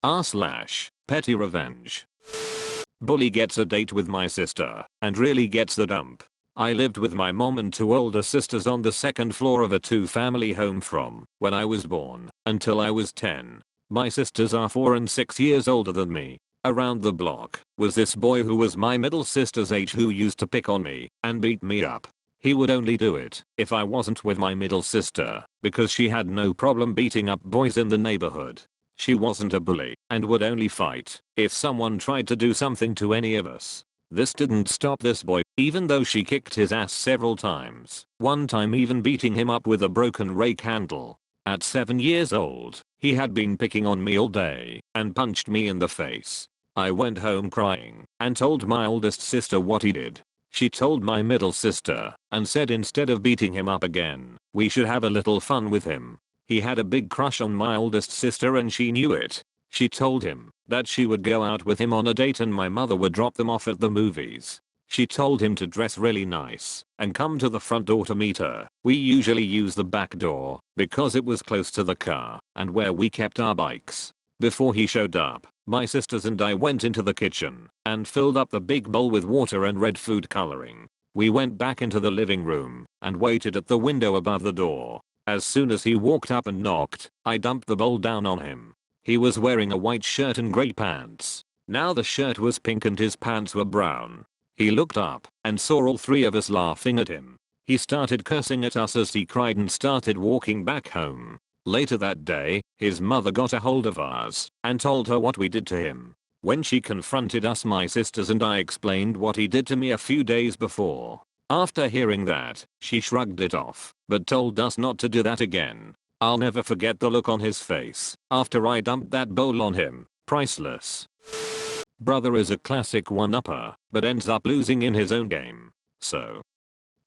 r/PettyRevenge. Bully gets a date with my sister and really gets the dump. I lived with my mom and two older sisters on the second floor of a two-family home from when I was born until I was 10. My sisters are 4 and 6 years older than me. Around the block was this boy who was my middle sister's age who used to pick on me and beat me up. He would only do it if I wasn't with my middle sister because she had no problem beating up boys in the neighborhood. She wasn't a bully and would only fight if someone tried to do something to any of us. This didn't stop this boy, even though she kicked his ass several times, one time even beating him up with a broken rake handle. At 7 years old, he had been picking on me all day and punched me in the face. I went home crying and told my oldest sister what he did. She told my middle sister and said instead of beating him up again, we should have a little fun with him. He had a big crush on my oldest sister and she knew it. She told him that she would go out with him on a date and my mother would drop them off at the movies. She told him to dress really nice and come to the front door to meet her. We usually use the back door because it was close to the car and where we kept our bikes. Before he showed up, my sisters and I went into the kitchen and filled up the big bowl with water and red food coloring. We went back into the living room and waited at the window above the door. As soon as he walked up and knocked, I dumped the bowl down on him. He was wearing a white shirt and gray pants. Now the shirt was pink and his pants were brown. He looked up and saw all three of us laughing at him. He started cursing at us as he cried and started walking back home. Later that day, his mother got a hold of us and told her what we did to him. When she confronted us, my sisters and I explained what he did to me a few days before. After hearing that, she shrugged it off, but told us not to do that again. I'll never forget the look on his face after I dumped that bowl on him. Priceless. Brother is a classic one-upper, but ends up losing in his own game. So,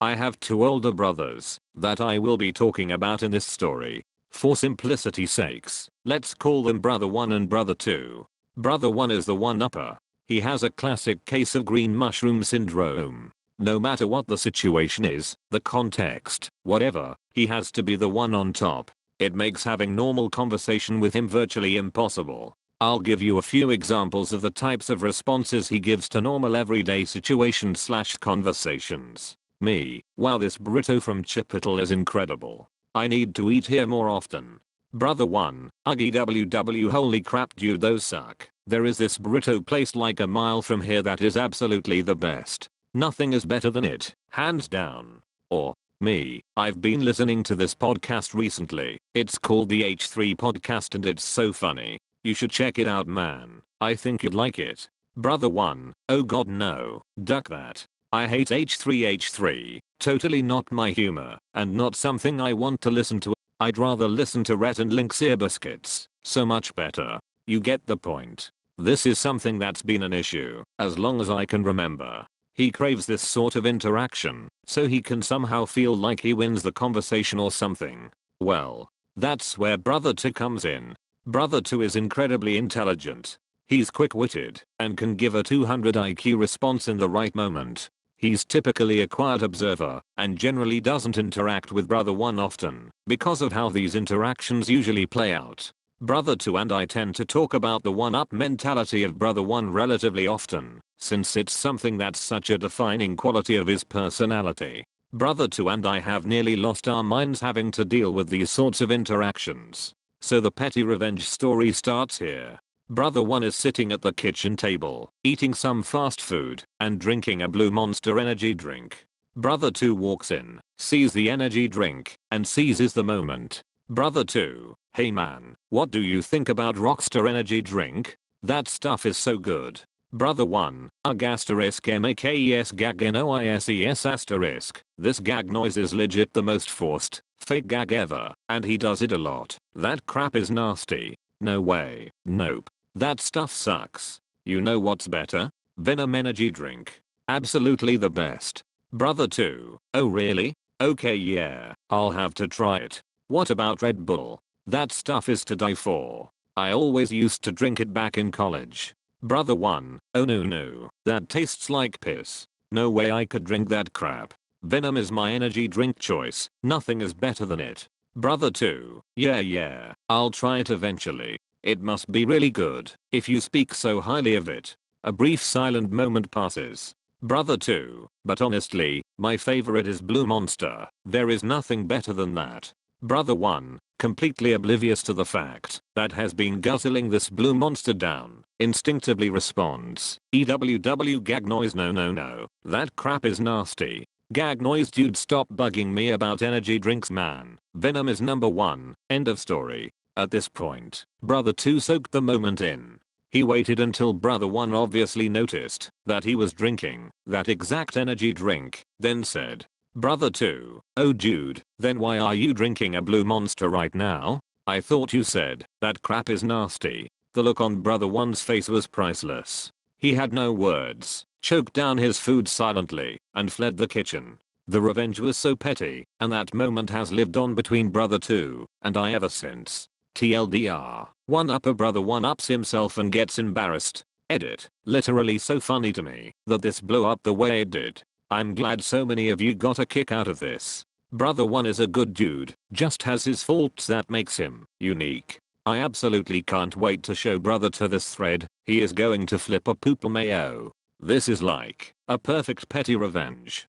I have two older brothers that I will be talking about in this story. For simplicity's sakes, let's call them Brother 1 and Brother 2. Brother 1 is the one-upper. He has a classic case of green mushroom syndrome. No matter what the situation is, the context, whatever, he has to be the one on top. It makes having normal conversation with him virtually impossible. I'll give you a few examples of the types of responses he gives to normal everyday situations/conversations. Me, wow, this burrito from Chipotle is incredible. I need to eat here more often. Brother 1, uggy ww, holy crap dude, those suck. There is this burrito place like a mile from here that is absolutely the best. Nothing is better than it, hands down. Or, me, I've been listening to this podcast recently. It's called the H3 podcast and it's so funny. You should check it out, man. I think you'd like it. Brother 1, oh god no, duck that. I hate H3. Totally not my humor and not something I want to listen to. I'd rather listen to Rhett and Link's Ear Biscuits. So much better. You get the point. This is something that's been an issue as long as I can remember. He craves this sort of interaction so he can somehow feel like he wins the conversation or something. Well, that's where Brother 2 comes in. Brother 2 is incredibly intelligent. He's quick-witted and can give a 200 IQ response in the right moment. He's typically a quiet observer and generally doesn't interact with Brother 1 often because of how these interactions usually play out. Brother 2 and I tend to talk about the one-up mentality of Brother 1 relatively often, since it's something that's such a defining quality of his personality. Brother 2 and I have nearly lost our minds having to deal with these sorts of interactions. So the PettyRevenge story starts here. Brother 1 is sitting at the kitchen table, eating some fast food and drinking a Blue Monster energy drink. Brother 2 walks in, sees the energy drink, and seizes the moment. Brother 2, hey man, what do you think about Rockstar energy drink? That stuff is so good. Brother 1, ugh asterisk makes gag noises asterisk. This gag noise is legit the most forced, fake gag ever, and he does it a lot. That crap is nasty. No way. Nope. That stuff sucks. You know what's better? Venom energy drink. Absolutely the best. Brother 2, oh really? Okay, yeah, I'll have to try it. What about Red Bull? That stuff is to die for. I always used to drink it back in college. Brother 1, oh no, that tastes like piss. No way I could drink that crap. Venom is my energy drink choice. Nothing is better than it. Brother 2, yeah, I'll try it eventually. It must be really good if you speak so highly of it. A brief silent moment passes. Brother 2, but honestly, my favorite is Blue Monster. There is nothing better than that. Brother 1, completely oblivious to the fact that has been guzzling this Blue Monster down, instinctively responds, EWW gag noise, no no no, that crap is nasty. Gag noise, dude, stop bugging me about energy drinks, man. Venom is number 1, end of story. At this point, Brother 2 soaked the moment in. He waited until Brother 1 obviously noticed that he was drinking that exact energy drink, then said, Brother 2, oh dude, then why are you drinking a Blue Monster right now? I thought you said that crap is nasty. The look on Brother 1's face was priceless. He had no words, choked down his food silently, and fled the kitchen. The revenge was so petty, and that moment has lived on between Brother 2 and I ever since. TLDR, OneUpper Brother 1-ups himself and gets embarrassed. Edit, literally so funny to me that this blew up the way it did. I'm glad so many of you got a kick out of this. Brother 1 is a good dude, just has his faults that makes him unique. I absolutely can't wait to show Brother to this thread. He is going to flip a poop mayo. This is like a perfect petty revenge.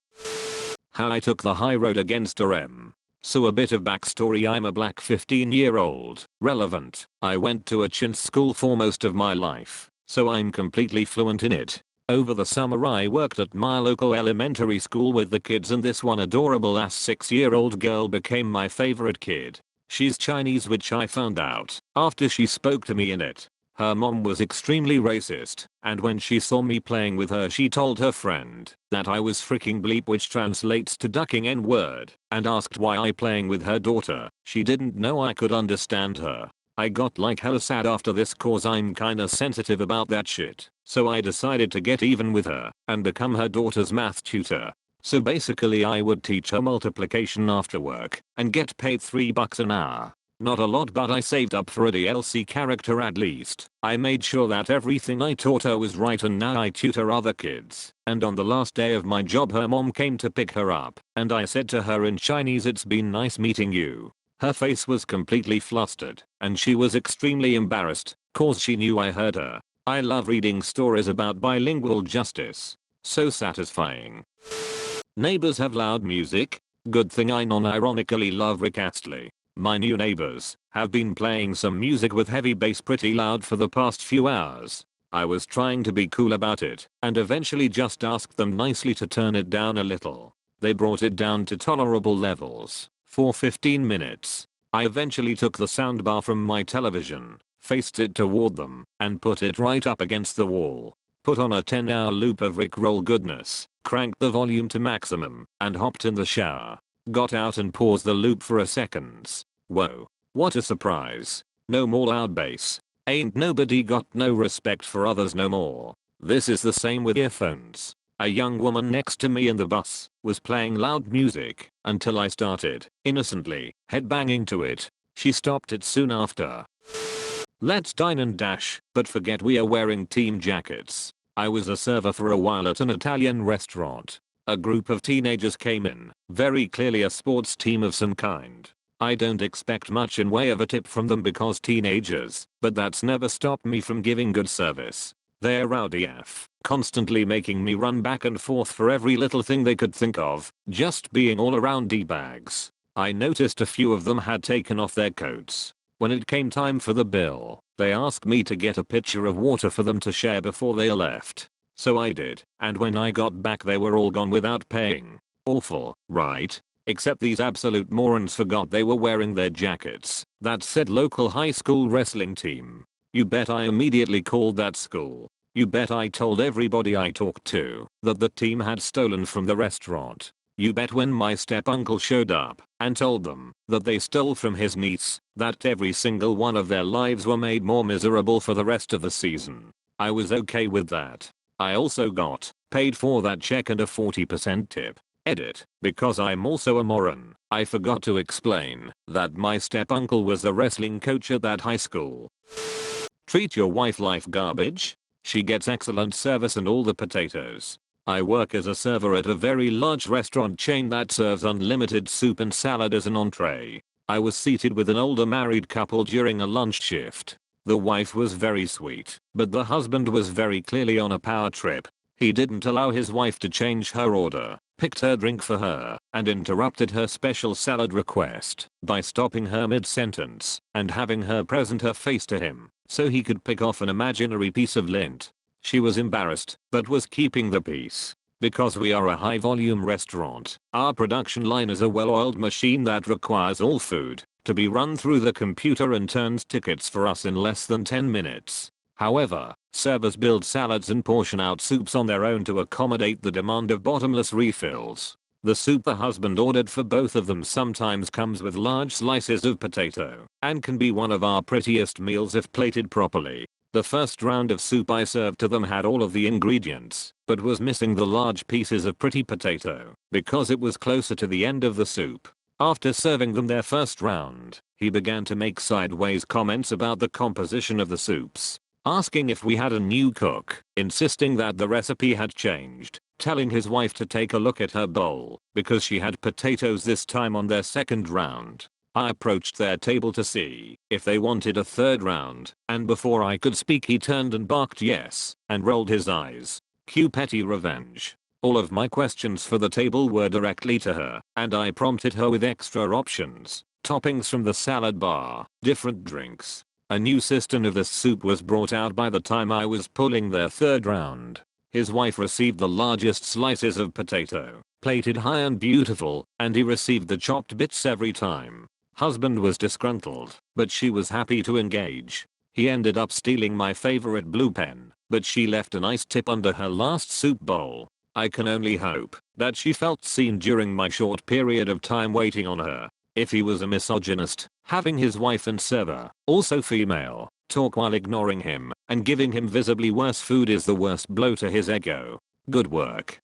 How I took the high road against RM. So a bit of backstory, I'm a black 15-year-old. Relevant. I went to a chintz school for most of my life, so I'm completely fluent in it. Over the summer I worked at my local elementary school with the kids, and this one adorable ass 6-year-old girl became my favorite kid. She's Chinese, which I found out after she spoke to me in it. Her mom was extremely racist, and when she saw me playing with her she told her friend that I was freaking bleep, which translates to ducking N-word, and asked why I playing with her daughter. She didn't know I could understand her. I got like hella sad after this cause I'm kinda sensitive about that shit, so I decided to get even with her and become her daughter's math tutor. So basically I would teach her multiplication after work and get paid $3 an hour. Not a lot, but I saved up for a DLC character at least. I made sure that everything I taught her was right, and now I tutor other kids. And on the last day of my job her mom came to pick her up, and I said to her in Chinese, "It's been nice meeting you." Her face was completely flustered, and she was extremely embarrassed, cause she knew I heard her. I love reading stories about bilingual justice. So satisfying. Neighbors have loud music. Good thing I non-ironically love Rick Astley. My new neighbors have been playing some music with heavy bass pretty loud for the past few hours. I was trying to be cool about it and eventually just asked them nicely to turn it down a little. They brought it down to tolerable levels for 15 minutes. I eventually took the soundbar from my television, faced it toward them, and put it right up against the wall. Put on a 10-hour loop of Rickroll goodness, cranked the volume to maximum, and hopped in the shower. Got out and paused the loop for a seconds. Whoa, what a surprise. No more loud bass. Ain't nobody got no respect for others no more. This is the same with earphones. A young woman next to me in the bus was playing loud music until I started, innocently, headbanging to it. She stopped it soon after. Let's dine and dash, but forget we are wearing team jackets. I was a server for a while at an Italian restaurant. A group of teenagers came in, very clearly a sports team of some kind. I don't expect much in way of a tip from them because teenagers, but that's never stopped me from giving good service. They're rowdy AF, constantly making me run back and forth for every little thing they could think of, just being all around D-bags. I noticed a few of them had taken off their coats. When it came time for the bill, they asked me to get a pitcher of water for them to share before they left. So I did, and when I got back they were all gone without paying. Awful, right? Except these absolute morons forgot they were wearing their jackets that said local high school wrestling team. You bet I immediately called that school. You bet I told everybody I talked to that the team had stolen from the restaurant. You bet when my step-uncle showed up and told them that they stole from his niece, that every single one of their lives were made more miserable for the rest of the season. I was okay with that. I also got paid for that check and a 40% tip. Edit, because I'm also a moron. I forgot to explain that my step-uncle was the wrestling coach at that high school. Treat your wife like garbage? She gets excellent service and all the potatoes. I work as a server at a very large restaurant chain that serves unlimited soup and salad as an entree. I was seated with an older married couple during a lunch shift. The wife was very sweet, but the husband was very clearly on a power trip. He didn't allow his wife to change her order, picked her drink for her, and interrupted her special salad request by stopping her mid-sentence and having her present her face to him so he could pick off an imaginary piece of lint. She was embarrassed, but was keeping the peace. Because we are a high-volume restaurant, our production line is a well-oiled machine that requires all food to be run through the computer and turns tickets for us in less than 10 minutes. However, servers build salads and portion out soups on their own to accommodate the demand of bottomless refills. The soup the husband ordered for both of them sometimes comes with large slices of potato and can be one of our prettiest meals if plated properly. The first round of soup I served to them had all of the ingredients, but was missing the large pieces of pretty potato because it was closer to the end of the soup. After serving them their first round, he began to make sideways comments about the composition of the soups, asking if we had a new cook, insisting that the recipe had changed, telling his wife to take a look at her bowl because she had potatoes this time on their second round. I approached their table to see if they wanted a third round, and before I could speak he turned and barked yes, and rolled his eyes. Cue PettyRevenge. All of my questions for the table were directly to her, and I prompted her with extra options, toppings from the salad bar, different drinks. A new cistern of this soup was brought out by the time I was pulling their third round. His wife received the largest slices of potato, plated high and beautiful, and he received the chopped bits every time. Husband was disgruntled, but she was happy to engage. He ended up stealing my favorite blue pen, but she left a nice tip under her last soup bowl. I can only hope that she felt seen during my short period of time waiting on her. If he was a misogynist, having his wife and server, also female, talk while ignoring him and giving him visibly worse food is the worst blow to his ego. Good work.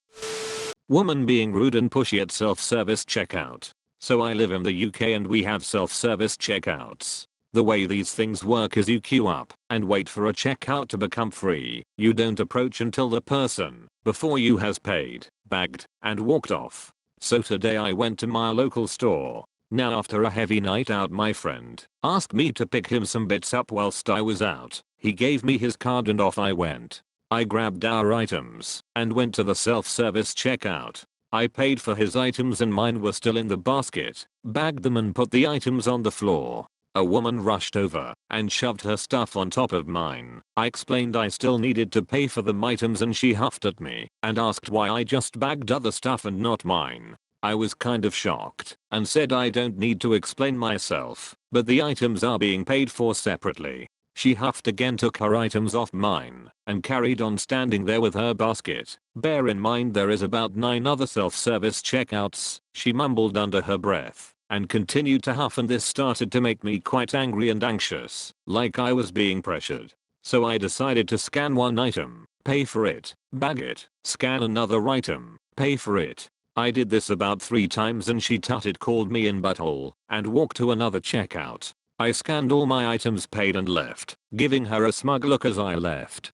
Woman being rude and pushy at self-service checkout. So I live in the UK and we have self-service checkouts. The way these things work is you queue up and wait for a checkout to become free. You don't approach until the person before you has paid, bagged, and walked off. So today I went to my local store. Now after a heavy night out my friend asked me to pick him some bits up whilst I was out. He gave me his card and off I went. I grabbed our items and went to the self-service checkout. I paid for his items and mine were still in the basket, bagged them and put the items on the floor. A woman rushed over and shoved her stuff on top of mine. I explained I still needed to pay for the items and she huffed at me and asked why I just bagged other stuff and not mine. I was kind of shocked and said I don't need to explain myself, but the items are being paid for separately. She huffed again, took her items off mine, and carried on standing there with her basket. Bear in mind there is about 9 other self-service checkouts, she mumbled under her breath, and continued to huff, and this started to make me quite angry and anxious, like I was being pressured. So I decided to scan one item, pay for it, bag it, scan another item, pay for it. I did this about 3 times and she tutted, called me in butthole, and walked to another checkout. I scanned all my items, paid and left, giving her a smug look as I left.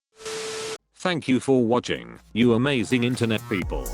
Thank you for watching, you amazing internet people.